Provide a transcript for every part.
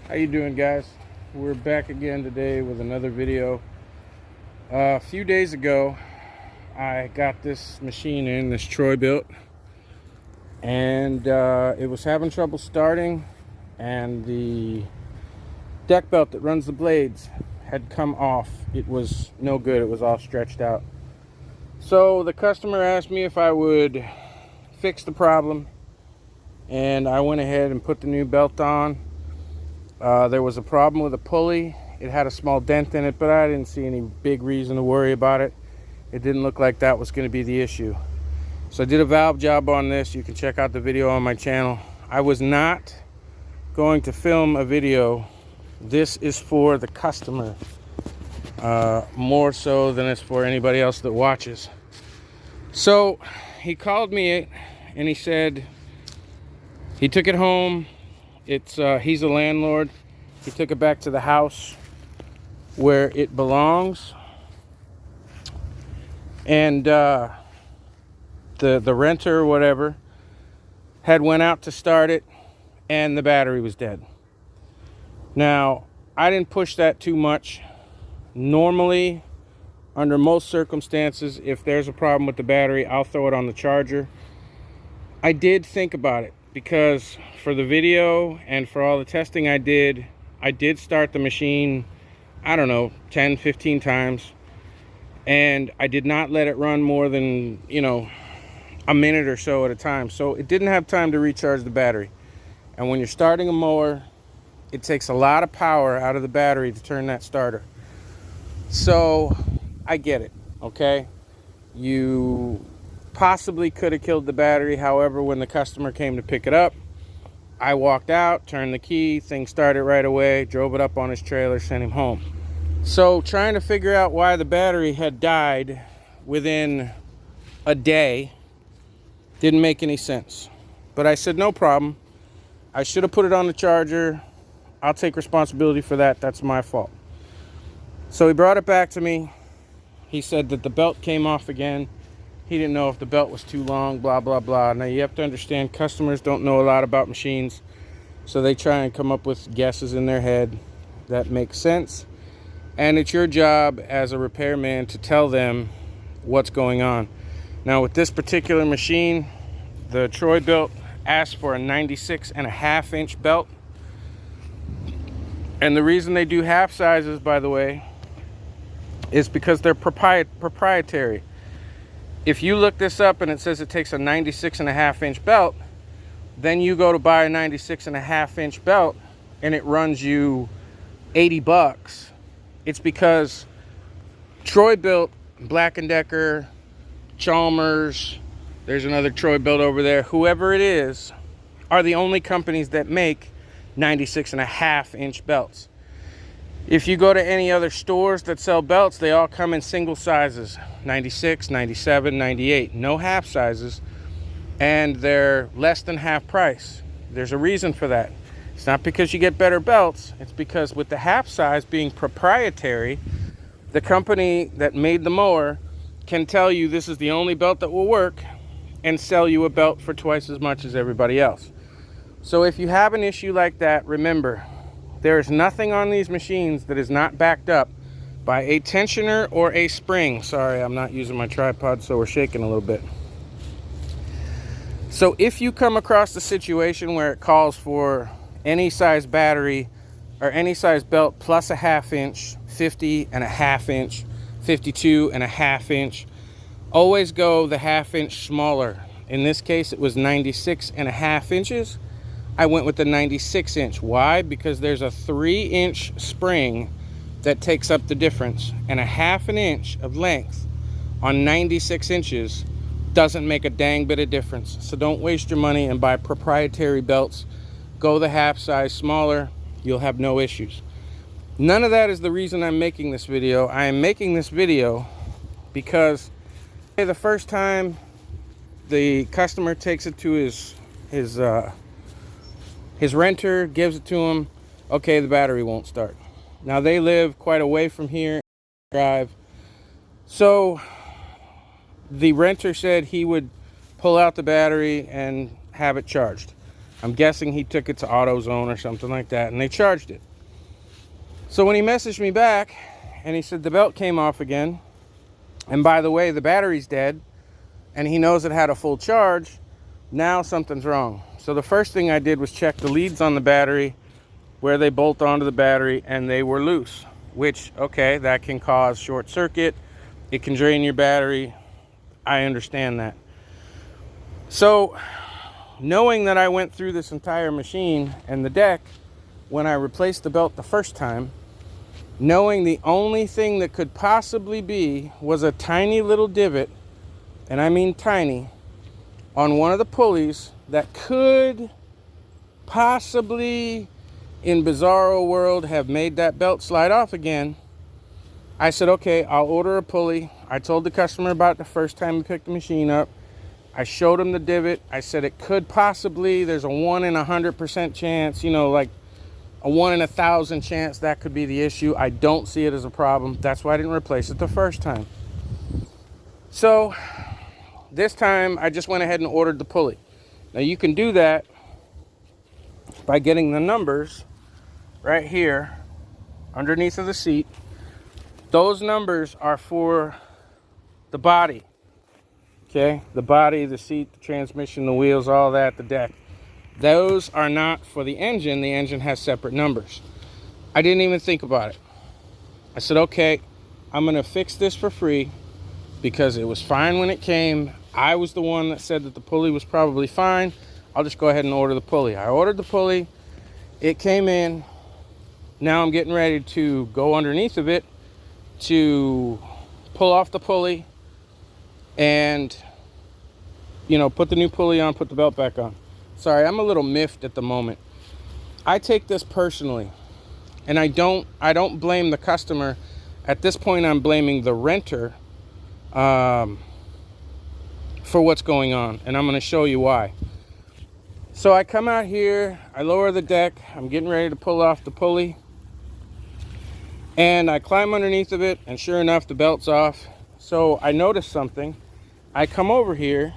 How you doing, guys? We're back again today with another video. A few days ago I got this machine in, this Troy Bilt, and it was having trouble starting, and the deck belt that runs the blades had come off. It was no good. It was all stretched out. So the customer asked me if I would fix the problem, and I went ahead and put the new belt on. There was a problem with a pulley. It had a small dent in it, but I didn't see any big reason to worry about it. It didn't look like that was going to be the issue. So I did a valve job on this. You can check out the video on my channel. I was not going to film a video. This is for the customer, more so than it's for anybody else that watches. So he called me and he said he took it home. He's a landlord. He took it back to the house where it belongs, and the renter or whatever had went out to start it, and the battery was dead. Now, I didn't push that too much. Normally, under most circumstances, if there's a problem with the battery, I'll throw it on the charger. I did think about it, because for the video and for all the testing I did start the machine, I don't know, 10, 15 times. And I did not let it run more than, a minute or so at a time. So it didn't have time to recharge the battery. And when you're starting a mower, it takes a lot of power out of the battery to turn that starter. So I get it, okay? You possibly could have killed the battery. However, when the customer came to pick it up, I walked out, turned the key, thing started right away, drove it up on his trailer, sent him home. So trying to figure out why the battery had died within a day didn't make any sense. But I said, no problem. I should have put it on the charger. I'll take responsibility for that. That's my fault. So he brought it back to me. He said that the belt came off again. He didn't know if the belt was too long, blah, blah, blah. Now, you have to understand, customers don't know a lot about machines, so they try and come up with guesses in their head that make sense. And it's your job as a repairman to tell them what's going on. Now, with this particular machine, the Troy Bilt asked for a 96.5-inch belt. And the reason they do half sizes, by the way, is because they're proprietary. If you look this up and it says it takes a 96.5-inch belt, then you go to buy a 96.5-inch belt and it runs you $80. It's because Troy Bilt, Black & Decker, Chalmers, there's another Troy Bilt over there, whoever it is, are the only companies that make 96.5-inch belts. If you go to any other stores that sell belts, they all come in single sizes, 96, 97, 98, no half sizes, and they're less than half price. There's a reason for that. It's not because you get better belts, it's because with the half size being proprietary, the company that made the mower can tell you this is the only belt that will work and sell you a belt for twice as much as everybody else. So if you have an issue like that, remember, there is nothing on these machines that is not backed up by a tensioner or a spring. Sorry, I'm not using my tripod, so we're shaking a little bit. So if you come across a situation where it calls for any size battery or any size belt plus a half-inch, 50.5-inch, 52.5-inch, always go the half-inch smaller. In this case, it was 96.5 inches. I went with the 96-inch. Why? Because there's a 3-inch spring that takes up the difference, and a half an inch of length on 96 inches doesn't make a dang bit of difference. So don't waste your money and buy proprietary belts. Go the half size smaller. You'll have no issues. None of that is the reason I'm making this video. I am making this video because the first time the customer takes it to his renter, gives it to him, okay, the battery won't start. Now, they live quite a way from here, drive. So the renter said he would pull out the battery and have it charged. I'm guessing he took it to AutoZone or something like that, and they charged it. So when he messaged me back, and he said the belt came off again, and by the way, the battery's dead, and he knows it had a full charge, now something's wrong. So the first thing I did was check the leads on the battery, where they bolt onto the battery, and they were loose, which, okay, that can cause short circuit. It can drain your battery. I understand that. So knowing that I went through this entire machine and the deck when I replaced the belt the first time, knowing the only thing that could possibly be was a tiny little divot, and I mean tiny, on one of the pulleys that could possibly, in bizarro world, have made that belt slide off again, I said, okay, I'll order a pulley. I told the customer about it the first time we picked the machine up. I showed him the divot. I said it could possibly, there's a 1 in 100% chance, you know, like a 1 in 1,000 chance that could be the issue. I don't see it as a problem. That's why I didn't replace it the first time. So this time I just went ahead and ordered the pulley. Now you can do that by getting the numbers right here underneath of the seat. Those numbers are for the body. Okay, the body, the seat, the transmission, the wheels, all that, the deck. Those are not for the engine. The engine has separate numbers. I didn't even think about it. I said, okay, I'm going to fix this for free because it was fine when it came. I was the one that said that the pulley was probably fine. I'll just go ahead and order the pulley. I ordered the pulley. It came in. Now I'm getting ready to go underneath of it to pull off the pulley and, you know, put the new pulley on, put the belt back on. Sorry, I'm a little miffed at the moment. I take this personally, and I don't blame the customer. At this point, I'm blaming the renter for what's going on, and I'm going to show you why. So I come out here, I lower the deck, I'm getting ready to pull off the pulley, and I climb underneath of it, and sure enough, the belt's off. So I noticed something. I come over here,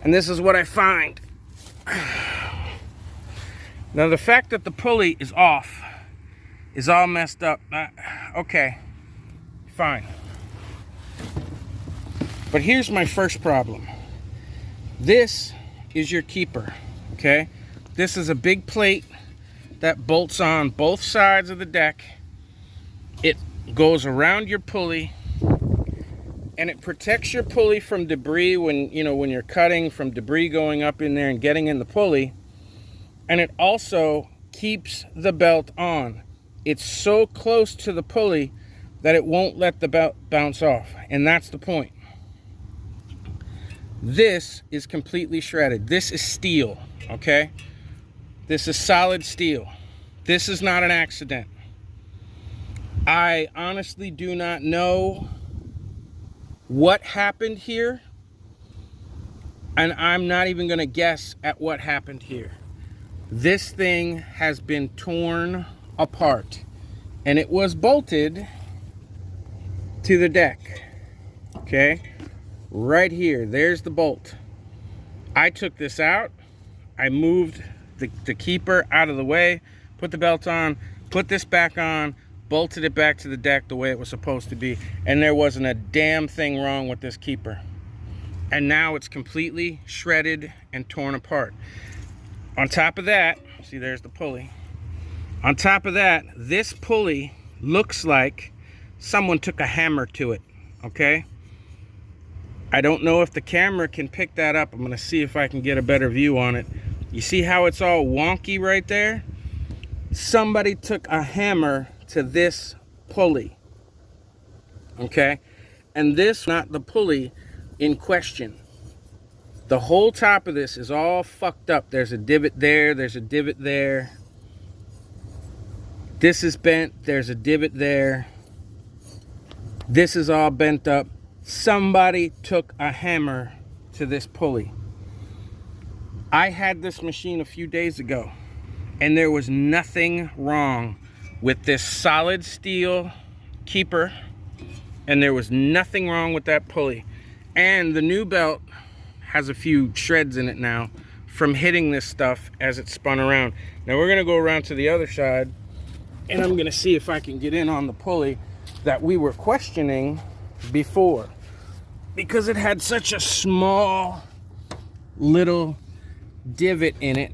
and this is what I find. Now, the fact that the pulley is off is all messed up. Okay, fine. But here's my first problem. This is your keeper, okay? This is a big plate that bolts on both sides of the deck. It goes around your pulley, and it protects your pulley from debris when you're cutting, from debris going up in there and getting in the pulley. And it also keeps the belt on. It's so close to the pulley that it won't let the belt bounce off. And that's the point. This is completely shredded. This is steel, okay? This is solid steel. This is not an accident. I honestly do not know what happened here, and I'm not even going to guess at what happened here. This thing has been torn apart, and it was bolted to the deck, okay? Right here, there's the bolt. I took this out. I moved the keeper out of the way, put the belt on, put this back on, bolted it back to the deck the way it was supposed to be, and there wasn't a damn thing wrong with this keeper. And now it's completely shredded and torn apart. On top of that, see, there's the pulley. On top of that, this pulley looks like someone took a hammer to it, okay? I don't know if the camera can pick that up. I'm gonna see if I can get a better view on it. You see how it's all wonky right there? Somebody took a hammer to this pulley, okay? And this, not the pulley in question. The whole top of this is all fucked up. There's a divot there, there's a divot there. This is bent, there's a divot there. This is all bent up. Somebody took a hammer to this pulley. I had this machine a few days ago, and there was nothing wrong with this solid steel keeper, and there was nothing wrong with that pulley. And the new belt has a few shreds in it now from hitting this stuff as it spun around. Now we're gonna go around to the other side, and I'm gonna see if I can get in on the pulley that we were questioning before, because it had such a small little divot in it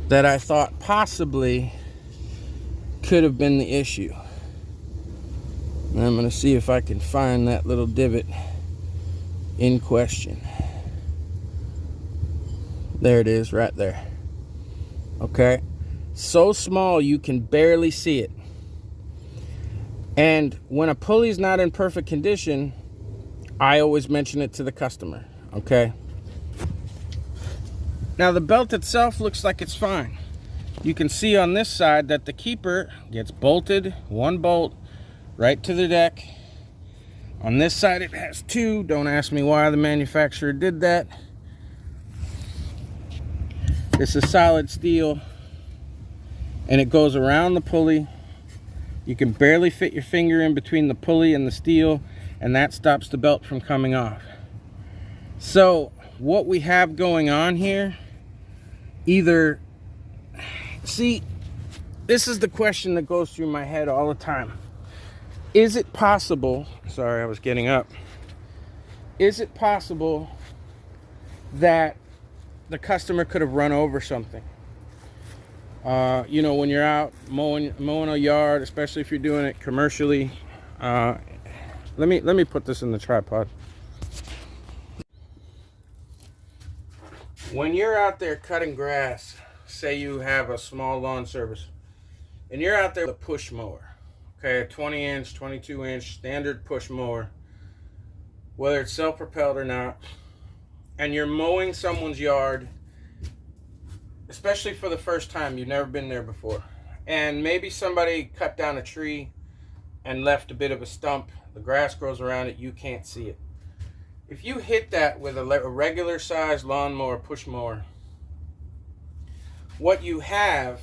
that I thought possibly could have been the issue. And I'm gonna see if I can find that little divot in question. There it is, right there. Okay, so small you can barely see it. And when a pulley's not in perfect condition, I always mention it to the customer, okay? Now the belt itself looks like it's fine. You can see on this side that the keeper gets bolted, one bolt, right to the deck. On this side it has two. Don't ask me why the manufacturer did that. This is solid steel, and it goes around the pulley. You can barely fit your finger in between the pulley and the steel, and that stops the belt from coming off. So what we have going on here, either, see, this is the question that goes through my head all the time. Is it possible, sorry, I was getting up. Is it possible that the customer could have run over something? You know, when you're out mowing a yard, especially if you're doing it commercially. Let me put this in the tripod. When you're out there cutting grass, say you have a small lawn service, and you're out there with a push mower, okay, a 20-inch, 22-inch standard push mower, whether it's self-propelled or not, and you're mowing someone's yard, especially for the first time, you've never been there before, and maybe somebody cut down a tree and left a bit of a stump, the grass grows around it, you can't see it. If you hit that with a regular size lawnmower, push mower, what you have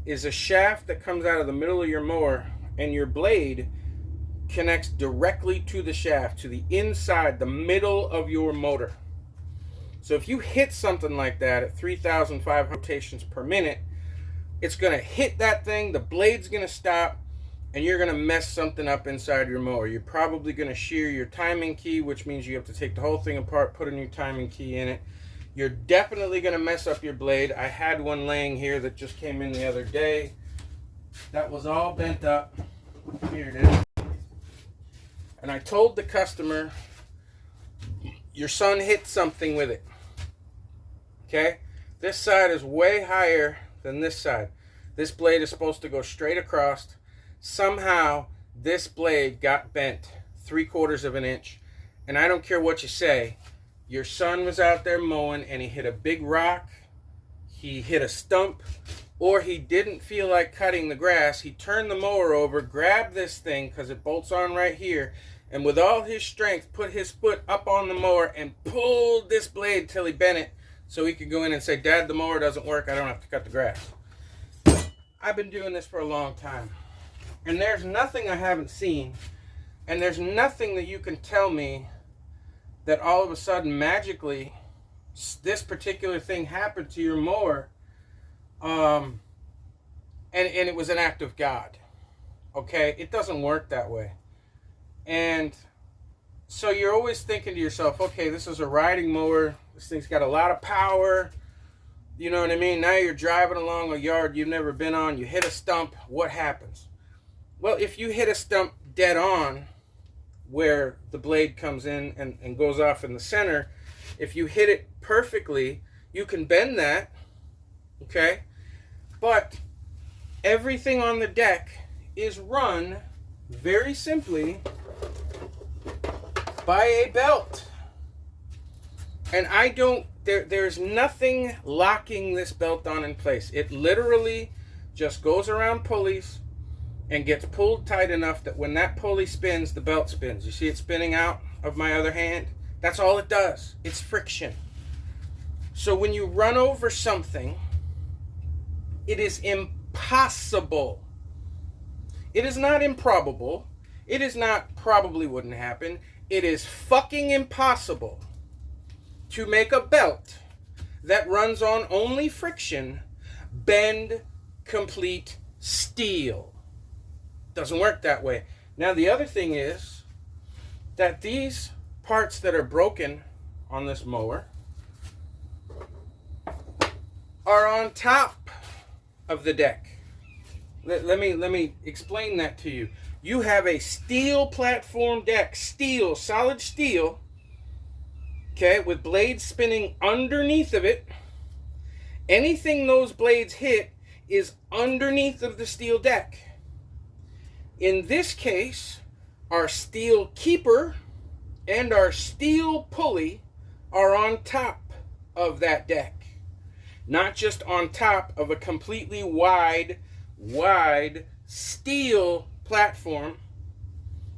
is a shaft that comes out of the middle of your mower, and your blade connects directly to the shaft, to the inside, the middle of your motor. So if you hit something like that at 3,500 rotations per minute, it's going to hit that thing, the blade's going to stop, and you're going to mess something up inside your mower. You're probably going to shear your timing key, which means you have to take the whole thing apart, put a new timing key in it. You're definitely going to mess up your blade. I had one laying here that just came in the other day. That was all bent up. Here it is. And I told the customer, your son hit something with it. Okay? This side is way higher than this side. This blade is supposed to go straight across. Somehow, this blade got bent 3/4 of an inch. And I don't care what you say, your son was out there mowing and he hit a big rock, he hit a stump, or he didn't feel like cutting the grass. He turned the mower over, grabbed this thing because it bolts on right here, and with all his strength put his foot up on the mower and pulled this blade till he bent it so he could go in and say, Dad, the mower doesn't work, I don't have to cut the grass. I've been doing this for a long time, and there's nothing I haven't seen, and there's nothing that you can tell me that all of a sudden magically this particular thing happened to your mower, and it was an act of God. Okay, it doesn't work that way. And so you're always thinking to yourself, okay, this is a riding mower, this thing's got a lot of power, you know what I mean? Now you're driving along a yard you've never been on, you hit a stump, what happens? Well, if you hit a stump dead on where the blade comes in and goes off in the center, if you hit it perfectly, you can bend that, okay? But everything on the deck is run very simply by a belt. And there's nothing locking this belt on in place. It literally just goes around pulleys and gets pulled tight enough that when that pulley spins, the belt spins. You see it spinning out of my other hand? That's all it does. It's friction. So when you run over something, it is impossible. It is not improbable. It is not probably wouldn't happen. It is fucking impossible to make a belt that runs on only friction bend complete steel. Doesn't work that way. Now the other thing is that these parts that are broken on this mower are on top of the deck. Let me explain that to you. You have a steel platform deck, steel, solid steel, okay, with blades spinning underneath of it. Anything those blades hit is underneath of the steel deck. In this case, our steel keeper and our steel pulley are on top of that deck. Not just on top of a completely wide steel platform.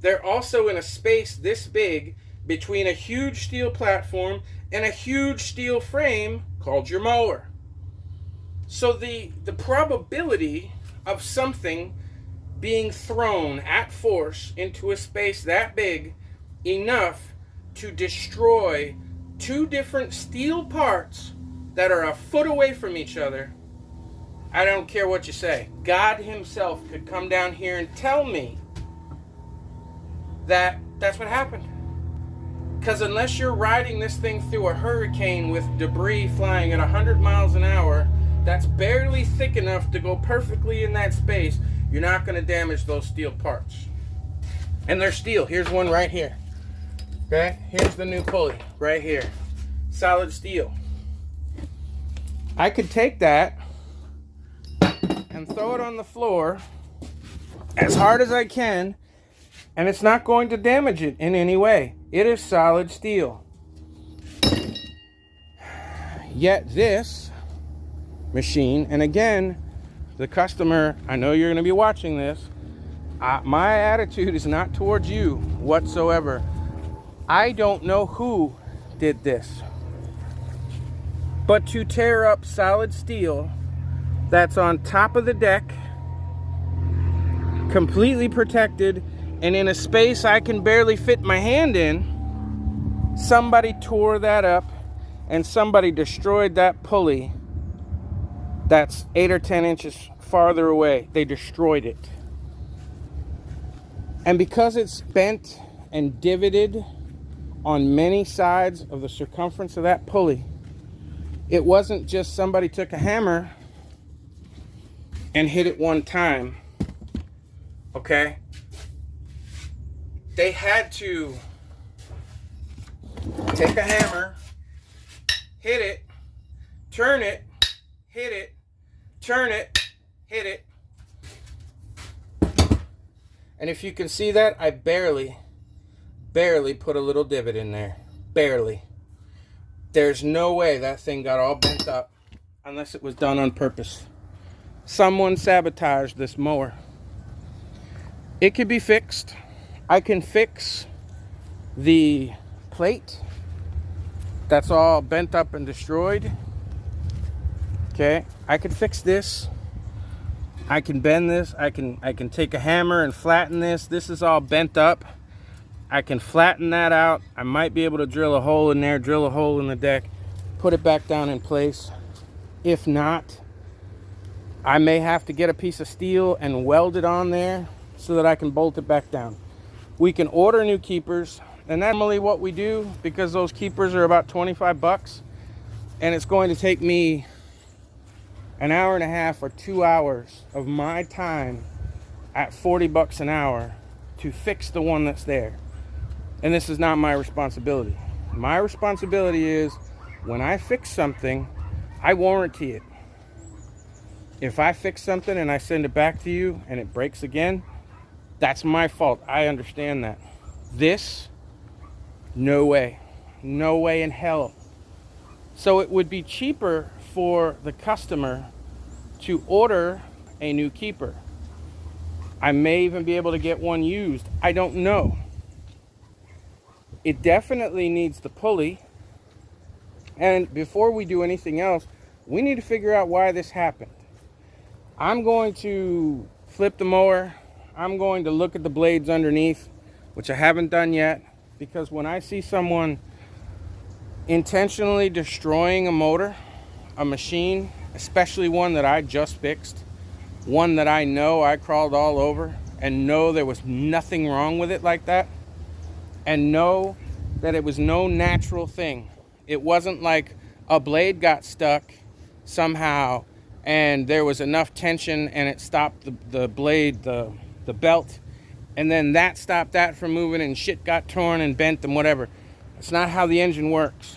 They're also in a space this big between a huge steel platform and a huge steel frame called your mower. So the probability of something being thrown at force into a space that big enough to destroy two different steel parts that are a foot away from each other, I don't care what you say. God himself could come down here and tell me that that's what happened. Because unless you're riding this thing through a hurricane with debris flying at 100 miles an hour, that's barely thick enough to go perfectly in that space, you're not going to damage those steel parts. And they're steel. Here's one right here. Okay? Here's the new pulley right here. Solid steel. I could take that and throw it on the floor as hard as I can, and it's not going to damage it in any way. It is solid steel. Yet this machine, and again, the customer, I know you're going to be watching this, my attitude is not towards you whatsoever. I don't know who did this, but to tear up solid steel that's on top of the deck, completely protected, and in a space I can barely fit my hand in, somebody tore that up and somebody destroyed that pulley that's 8 or 10 inches farther away. They destroyed it. And because it's bent and divoted on many sides of the circumference of that pulley, it wasn't just somebody took a hammer and hit it one time, okay? They had to take a hammer, hit it, turn it, hit it, turn it, hit it. And if you can see that, I barely put a little divot in there. Barely. There's no way that thing got all bent up unless it was done on purpose. Someone sabotaged this mower. It could be fixed. I can fix the plate that's all bent up and destroyed. Okay, I can fix this. I can bend this. I can take a hammer and flatten this. This is all bent up. I can flatten that out. I might be able to drill a hole in there, drill a hole in the deck, put it back down in place. If not, I may have to get a piece of steel and weld it on there so that I can bolt it back down. We can order new keepers, and that's normally what we do because those keepers are about 25 bucks, and it's going to take me an hour and a half or 2 hours of my time at 40 bucks an hour to fix the one that's there. And this is not my responsibility. My responsibility is when I fix something, I warranty it. If I fix something and I send it back to you and it breaks again, that's my fault. I understand that. This, no way. No way in hell. So it would be cheaper for the customer to order a new keeper. I may even be able to get one used. I don't know. It definitely needs the pulley. And before we do anything else, we need to figure out why this happened. I'm going to flip the mower. I'm going to look at the blades underneath, which I haven't done yet, because when I see someone intentionally destroying a motor, a machine, especially one that I just fixed, one that I know I crawled all over and know there was nothing wrong with it like that, and know that it was no natural thing. It wasn't like a blade got stuck somehow and there was enough tension and it stopped the blade, the belt, and then that stopped that from moving and shit got torn and bent and whatever. That's not how the engine works.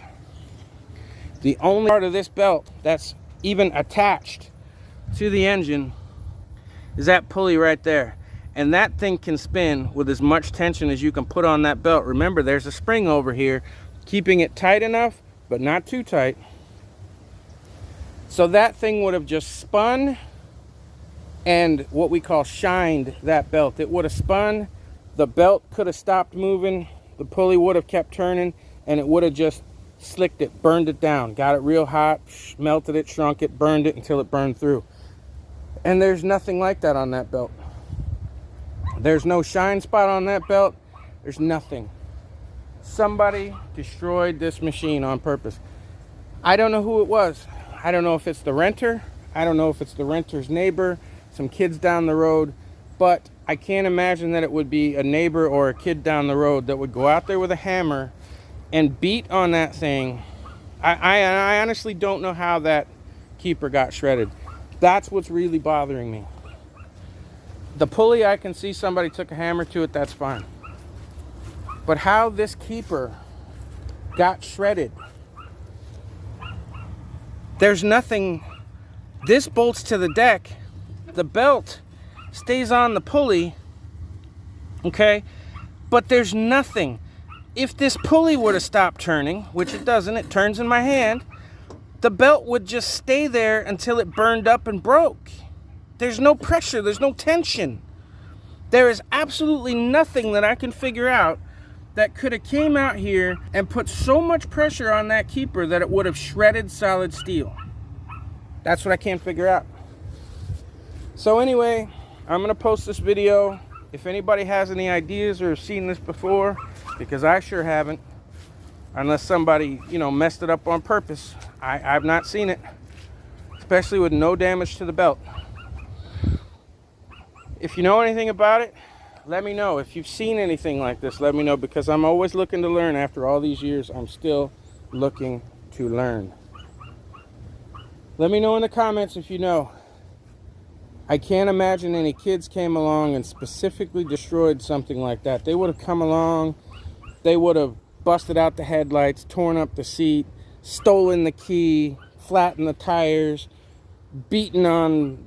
The only part of this belt that's even attached to the engine is that pulley right there. And that thing can spin with as much tension as you can put on that belt. Remember, there's a spring over here keeping it tight enough, but not too tight. So that thing would have just spun and what we call shined that belt. It would have spun, the belt could have stopped moving, the pulley would have kept turning, and it would have just slicked it, burned it down, got it real hot, melted it, shrunk it, burned it until it burned through. And there's nothing like that on that belt. There's no shine spot on that belt. There's nothing. Somebody destroyed this machine on purpose. I don't know who it was. I don't know if it's the renter. I don't know if it's the renter's neighbor, some kids down the road, but I can't imagine that it would be a neighbor or a kid down the road that would go out there with a hammer and beat on that thing. I honestly don't know how that keeper got shredded. That's what's really bothering me. The pulley, I can see somebody took a hammer to it, that's fine. But how this keeper got shredded, there's nothing. This bolts to the deck. The belt stays on the pulley, okay? But there's nothing. If this pulley were to stop turning, which it doesn't, it turns in my hand, the belt would just stay there until it burned up and broke. There's no pressure, there's no tension. There is absolutely nothing that I can figure out that could have came out here and put so much pressure on that keeper that it would have shredded solid steel. That's what I can't figure out. So anyway, I'm gonna post this video. If anybody has any ideas or seen this before, because I sure haven't, unless somebody, messed it up on purpose. I've not seen it, especially with no damage to the belt. If you know anything about it, let me know. If you've seen anything like this, let me know, because I'm always looking to learn. After all these years, I'm still looking to learn. Let me know in the comments if you know. I can't imagine any kids came along and specifically destroyed something like that. They would have come along, they would have busted out the headlights, torn up the seat, stolen the key, flattened the tires, beaten on,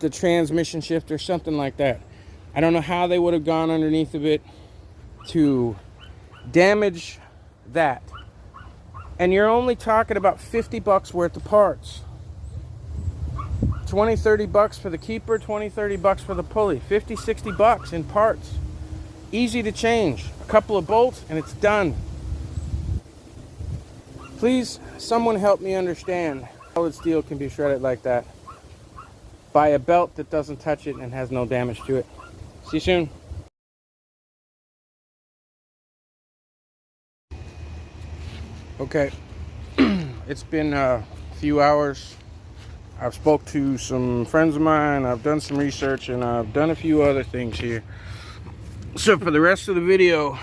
the transmission shift or something like that. I don't know how they would have gone underneath of it to damage that. And you're only talking about $50 worth of parts. 20, 30 bucks for the keeper, 20, 30 bucks for the pulley, 50, 60 bucks in parts. Easy to change. A couple of bolts and it's done. Please, someone help me understand how solid steel can be shredded like that by a belt that doesn't touch it and has no damage to it. See you soon. Okay, it's been a few hours. I've spoke to some friends of mine, I've done some research, and I've done a few other things here. So for the rest of the video,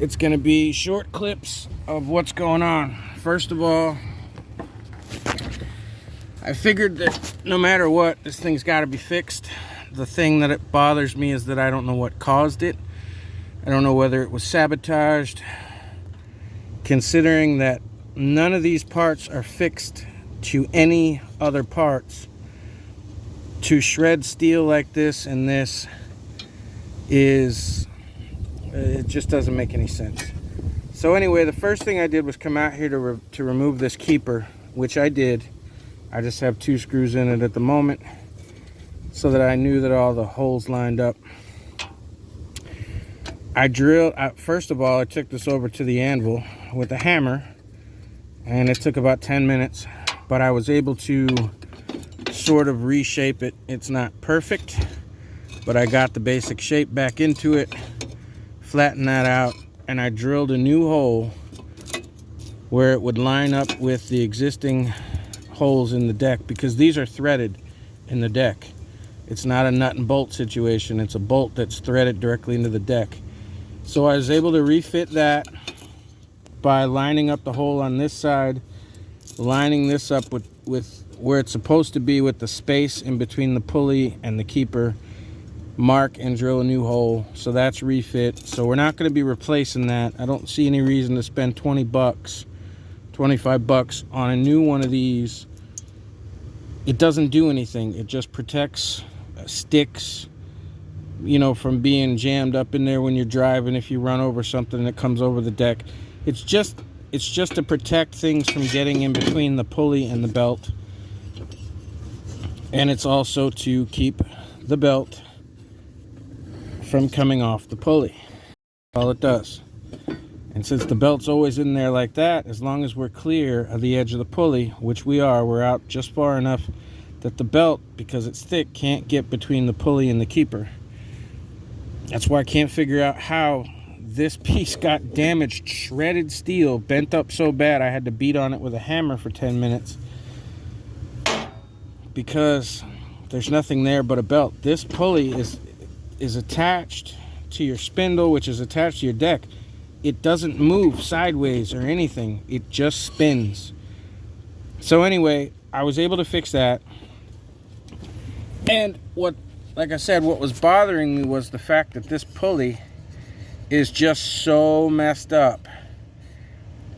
it's gonna be short clips of what's going on. First of all, I figured that no matter what, this thing's gotta be fixed. The thing that it bothers me is that I don't know what caused it. I don't know whether it was sabotaged, considering that none of these parts are fixed to any other parts. To shred steel like this and this it just doesn't make any sense. So anyway, the first thing I did was come out here to remove this keeper, which I did. I just have 2 screws in it at the moment so that I knew that all the holes lined up. I drilled, first of all, I took this over to the anvil with a hammer, and it took about 10 minutes, but I was able to sort of reshape it. It's not perfect, but I got the basic shape back into it, flattened that out, and I drilled a new hole where it would line up with the existing holes in the deck, because these are threaded in the deck. It's not a nut and bolt situation, it's a bolt that's threaded directly into the deck. So I was able to refit that by lining up the hole on this side, lining this up with where it's supposed to be with the space in between the pulley and the keeper, mark and drill a new hole. So that's refit. So we're not going to be replacing that. I don't see any reason to spend 20 bucks, 25 bucks on a new one of these. It doesn't do anything. It just protects sticks, you know, from being jammed up in there when you're driving. If you run over something that comes over the deck, it's just to protect things from getting in between the pulley and the belt. And it's also to keep the belt from coming off the pulley. All it does. And since the belt's always in there like that, as long as we're clear of the edge of the pulley, which we are, we're out just far enough that the belt, because it's thick, can't get between the pulley and the keeper. That's why I can't figure out how this piece got damaged. Shredded steel, bent up so bad I had to beat on it with a hammer for 10 minutes. Because there's nothing there but a belt. This pulley is attached to your spindle, which is attached to your deck. It doesn't move sideways or anything. It just spins. So anyway, I was able to fix that. And like I said, what was bothering me was the fact that this pulley is just so messed up.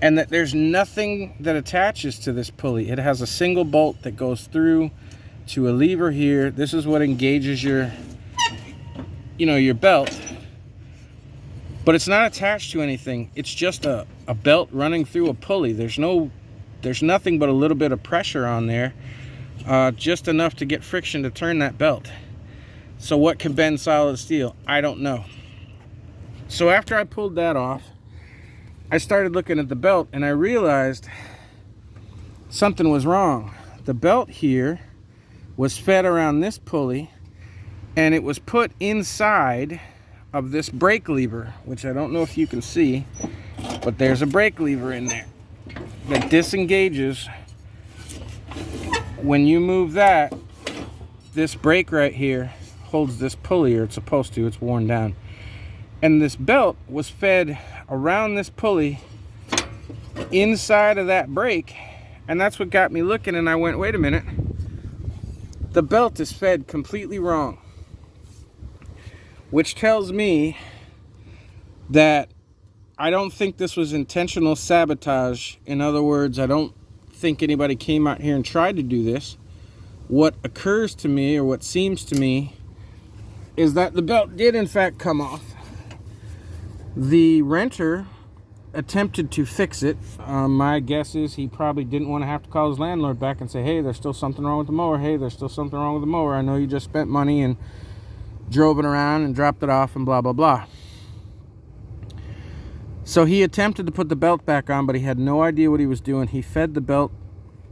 And that there's nothing that attaches to this pulley. It has a single bolt that goes through to a lever here. This is what engages your belt. But it's not attached to anything. It's just a belt running through a pulley. There's nothing but a little bit of pressure on there. Just enough to get friction to turn that belt. So what can bend solid steel? I don't know. So after I pulled that off, I started looking at the belt and I realized something was wrong. The belt here was fed around this pulley and it was put inside of this brake lever, which I don't know if you can see, but there's a brake lever in there that disengages when you move that. This brake right here holds this pulley, or it's supposed to. It's worn down, and this belt was fed around this pulley inside of that brake, and that's what got me looking. And I went, wait a minute, the belt is fed completely wrong, which tells me that I don't think this was intentional sabotage. In other words, I don't think anybody came out here and tried to do this. What occurs to me, or what seems to me, is that the belt did in fact come off. The renter attempted to fix it. My guess is he probably didn't want to have to call his landlord back and say, hey, there's still something wrong with the mower. Hey, there's still something wrong with the mower. I know you just spent money and drove it around and dropped it off and blah, blah, blah. So he attempted to put the belt back on, but he had no idea what he was doing. He fed the belt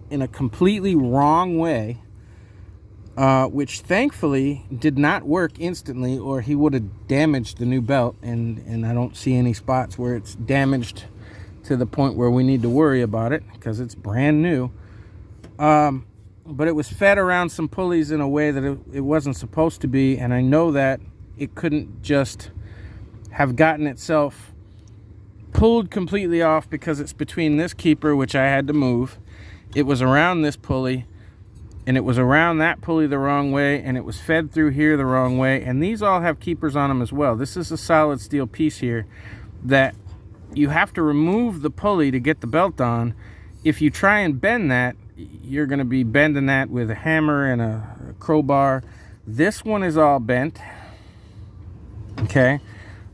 in a completely wrong way, which thankfully did not work instantly, or he would have damaged the new belt. And I don't see any spots where it's damaged to the point where we need to worry about it, because it's brand new. But it was fed around some pulleys in a way that it wasn't supposed to be, and I know that it couldn't just have gotten itself pulled completely off, because it's between this keeper, which I had to move. It was around this pulley, and it was around that pulley the wrong way, and it was fed through here the wrong way, and these all have keepers on them as well. This is a solid steel piece here that you have to remove the pulley to get the belt on. If you try and bend that, you're going to be bending that with a hammer and a crowbar. This one is all bent. Okay,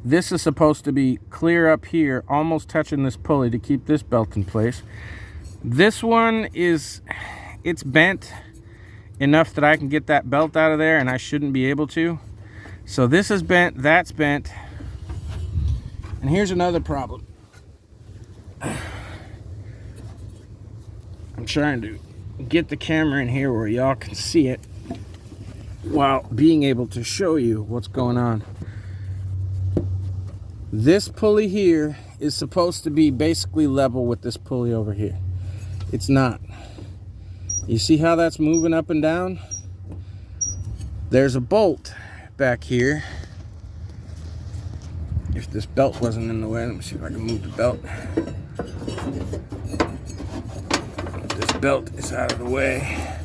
this is supposed to be clear up here, almost touching this pulley to keep this belt in place. This one it's bent enough that I can get that belt out of there, and I shouldn't be able to. So this is bent, that's bent. And here's another problem. I'm trying to get the camera in here where y'all can see it while being able to show you what's going on. This pulley here is supposed to be basically level with this pulley over here. It's not. You see how that's moving up and down? There's a bolt back here. If this belt wasn't in the way, let me see if I can move the belt. This belt is out of the way.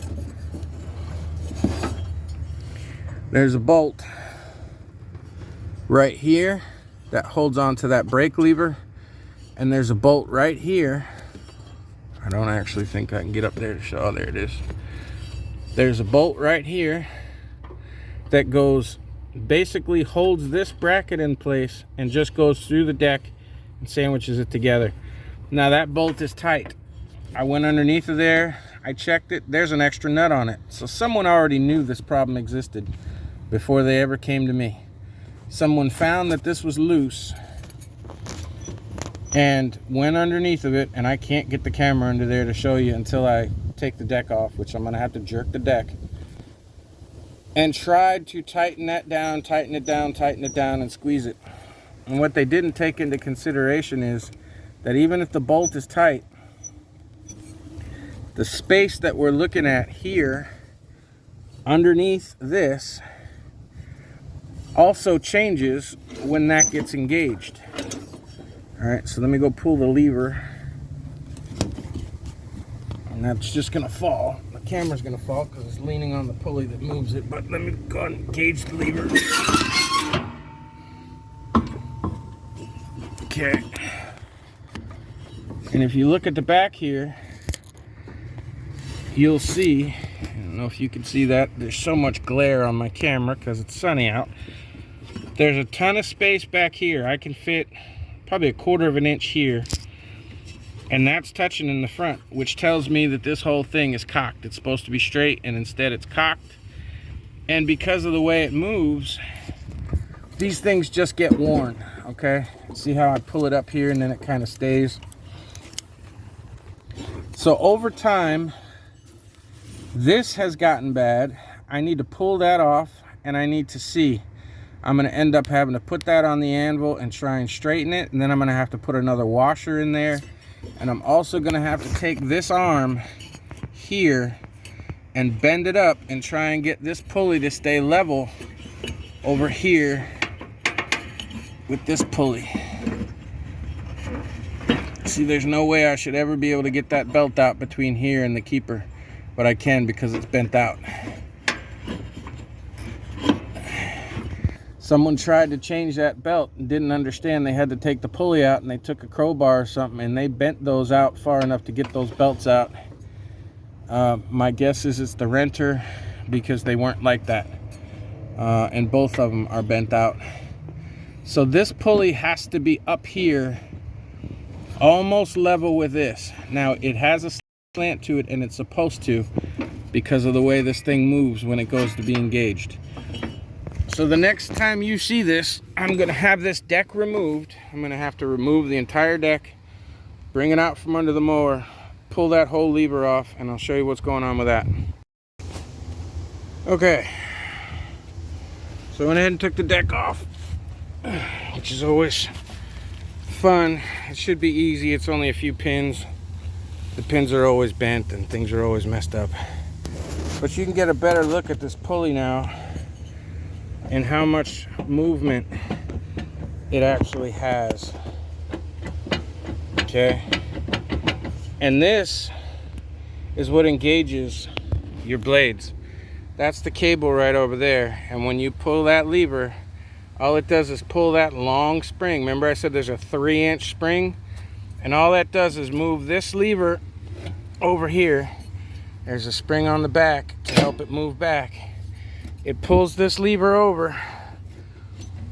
There's a bolt right here that holds on to that brake lever, and there's a bolt right here. I don't actually think I can get up there to show. Oh, there it is. There's a bolt right here that goes, basically holds this bracket in place and just goes through the deck and sandwiches it together. Now that bolt is tight. I went underneath of there, I checked it, there's an extra nut on it. So someone already knew this problem existed before they ever came to me. Someone found that this was loose and went underneath of it, and I can't get the camera under there to show you until I take the deck off, which I'm gonna have to jerk the deck, and tried to tighten that down, tighten it down, tighten it down, and squeeze it. And what they didn't take into consideration is that even if the bolt is tight, the space that we're looking at here underneath this also changes when that gets engaged. All right, so let me go pull the lever, and that's just gonna fall. The camera's gonna fall because it's leaning on the pulley that moves it, but let me go ahead and engage the lever. Okay. And if you look at the back here, you'll see, I don't know if you can see that, there's so much glare on my camera because it's sunny out. There's a ton of space back here. I can fit probably 1/4 of an inch here, and that's touching in the front, which tells me that this whole thing is cocked. It's supposed to be straight, and instead it's cocked. And because of the way it moves, these things just get worn. Okay, see how I pull it up here and then it kind of stays. So over time, this has gotten bad. I need to pull that off, and I need to see. I'm going to end up having to put that on the anvil and try and straighten it, and then I'm going to have to put another washer in there, and I'm also going to have to take this arm here and bend it up and try and get this pulley to stay level over here with this pulley. See, there's no way I should ever be able to get that belt out between here and the keeper, but I can because it's bent out. Someone tried to change that belt and didn't understand they had to take the pulley out, and they took a crowbar or something and they bent those out far enough to get those belts out. My guess is it's the renter, because they weren't like that. And both of them are bent out. So this pulley has to be up here, almost level with this. Now it has a slant to it, and it's supposed to, because of the way this thing moves when it goes to be engaged. So the next time you see this, I'm going to have this deck removed. I'm going to have to remove the entire deck, bring it out from under the mower, pull that whole lever off, and I'll show you what's going on with that. Okay, so I went ahead and took the deck off, which is always fun. It should be easy. It's only a few pins. The pins are always bent and things are always messed up. But you can get a better look at this pulley now and how much movement it actually has. Okay, and this is what engages your blades. That's the cable right over there, and when you pull that lever, all it does is pull that long spring. Remember I said there's a 3-inch spring, and all that does is move this lever over here. There's a spring on the back to help it move back. It pulls this lever over,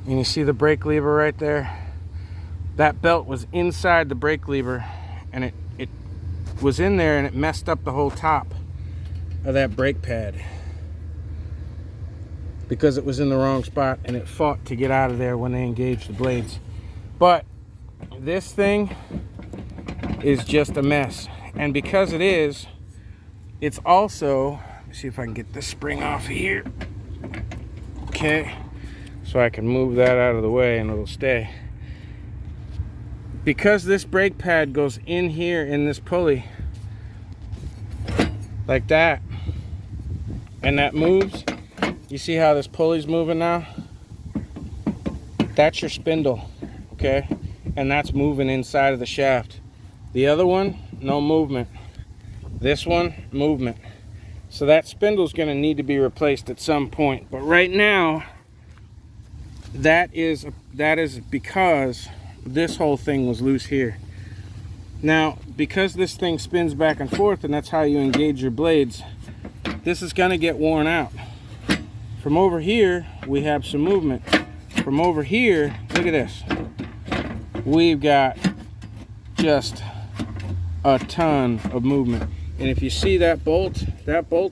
and you see the brake lever right there. That belt was inside the brake lever, and it was in there, and it messed up the whole top of that brake pad because it was in the wrong spot, and it fought to get out of there when they engaged the blades. But this thing is just a mess, and because it is, it's also, let me see if I can get this spring off of here. Okay, so I can move that out of the way and it'll stay. because this brake pad goes in here in this pulley like that, and that moves, you see how this pulley's moving now? That's your spindle, okay? And that's moving inside of the shaft. The other one, no movement. This one, movement. So that spindle's gonna need to be replaced at some point. But right now, that is because this whole thing was loose here. Now, because this thing spins back and forth, and that's how you engage your blades, this is gonna get worn out. From over here, we have some movement. From over here, look at this. We've got just a ton of movement. And if you see that bolt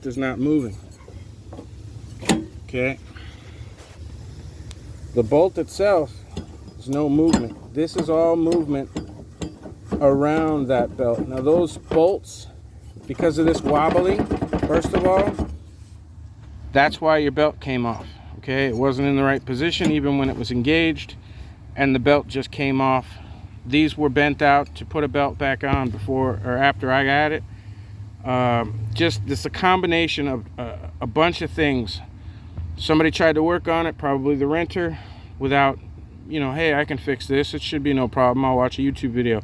is not moving. Okay. The bolt itself is no movement. This is all movement around that belt. Now those bolts, because of this wobbling, first of all, that's why your belt came off. Okay, it wasn't in the right position even when it was engaged, and the belt just came off. These were bent out to put a belt back on before or after I got it. Just this a combination of a bunch of things. Somebody tried to work on it, probably the renter, without, you know, hey, I can fix this, it should be no problem, I'll watch a YouTube video.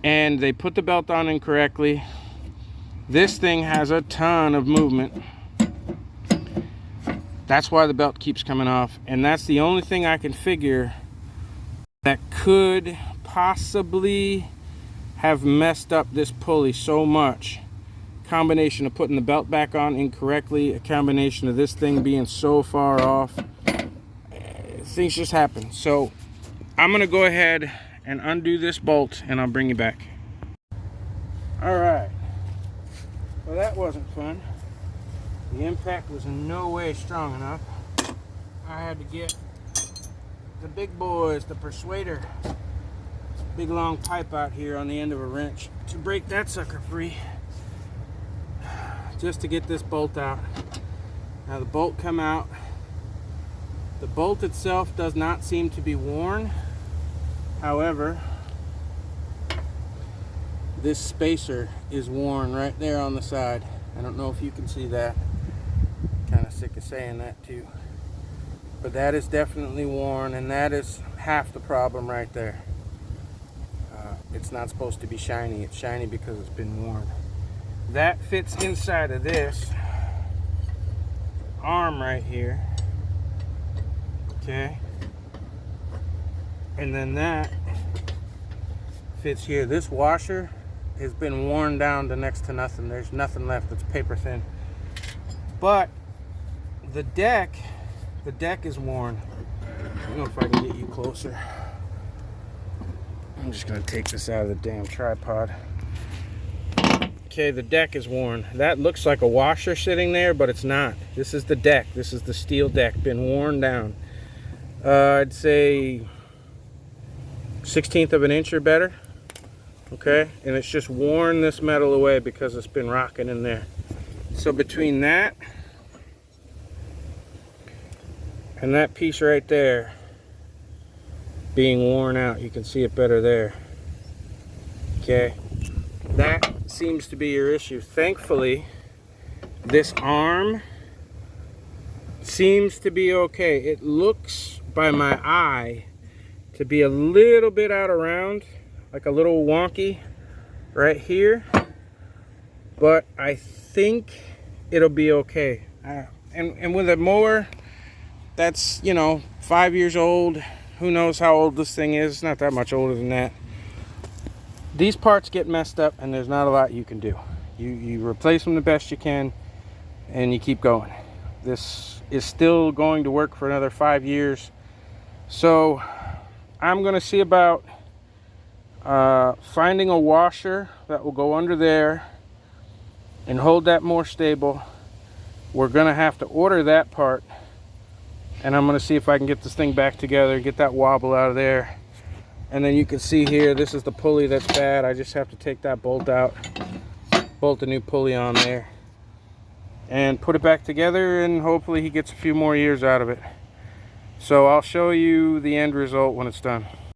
And they put the belt on incorrectly. This thing has a ton of movement. That's why the belt keeps coming off, and that's the only thing I can figure that could possibly have messed up this pulley so much. Combination of putting the belt back on incorrectly, a combination of this thing being so far off. Things just happen. So I'm gonna go ahead and undo this bolt, and I'll bring you back. All right, well, that wasn't fun. The impact was in no way strong enough. I had to get the big boys, the persuader, big long pipe out here on the end of a wrench to break that sucker free, just to get this bolt out. Now the bolt come out. The bolt itself does not seem to be worn. However, this spacer is worn right there on the side. I don't know if you can see that. Kind of sick of saying that too, but that is definitely worn, and that is half the problem right there. It's not supposed to be shiny. It's shiny because it's been worn. That fits inside of this arm right here, okay, and then that fits here. This washer has been worn down to next to nothing. There's nothing left. It's paper thin. But the deck is worn. I don't know if I can get you closer. I'm just gonna take this out of the damn tripod. Okay, the deck is worn. That looks like a washer sitting there, but it's not. This is the deck. This is the steel deck, been worn down. I'd say 1/16 of an inch or better. Okay, and it's just worn this metal away because it's been rocking in there. So between that and that piece right there being worn out, you can see it better there. Okay, that seems to be your issue. Thankfully, this arm seems to be okay. It looks by my eye to be a little bit out of round, like a little wonky right here, but I think it'll be okay. And with a mower that's, you know, 5 years old, who knows how old this thing is, it's not that much older than that. These parts get messed up and there's not a lot you can do. You replace them the best you can and you keep going. This is still going to work for another 5 years. So I'm going to see about finding a washer that will go under there and hold that more stable. We're going to have to order that part, and I'm going to see if I can get this thing back together, get that wobble out of there. And then you can see here, this is the pulley that's bad. I just have to take that bolt out, bolt a new pulley on there, and put it back together, and hopefully he gets a few more years out of it. So I'll show you the end result when it's done.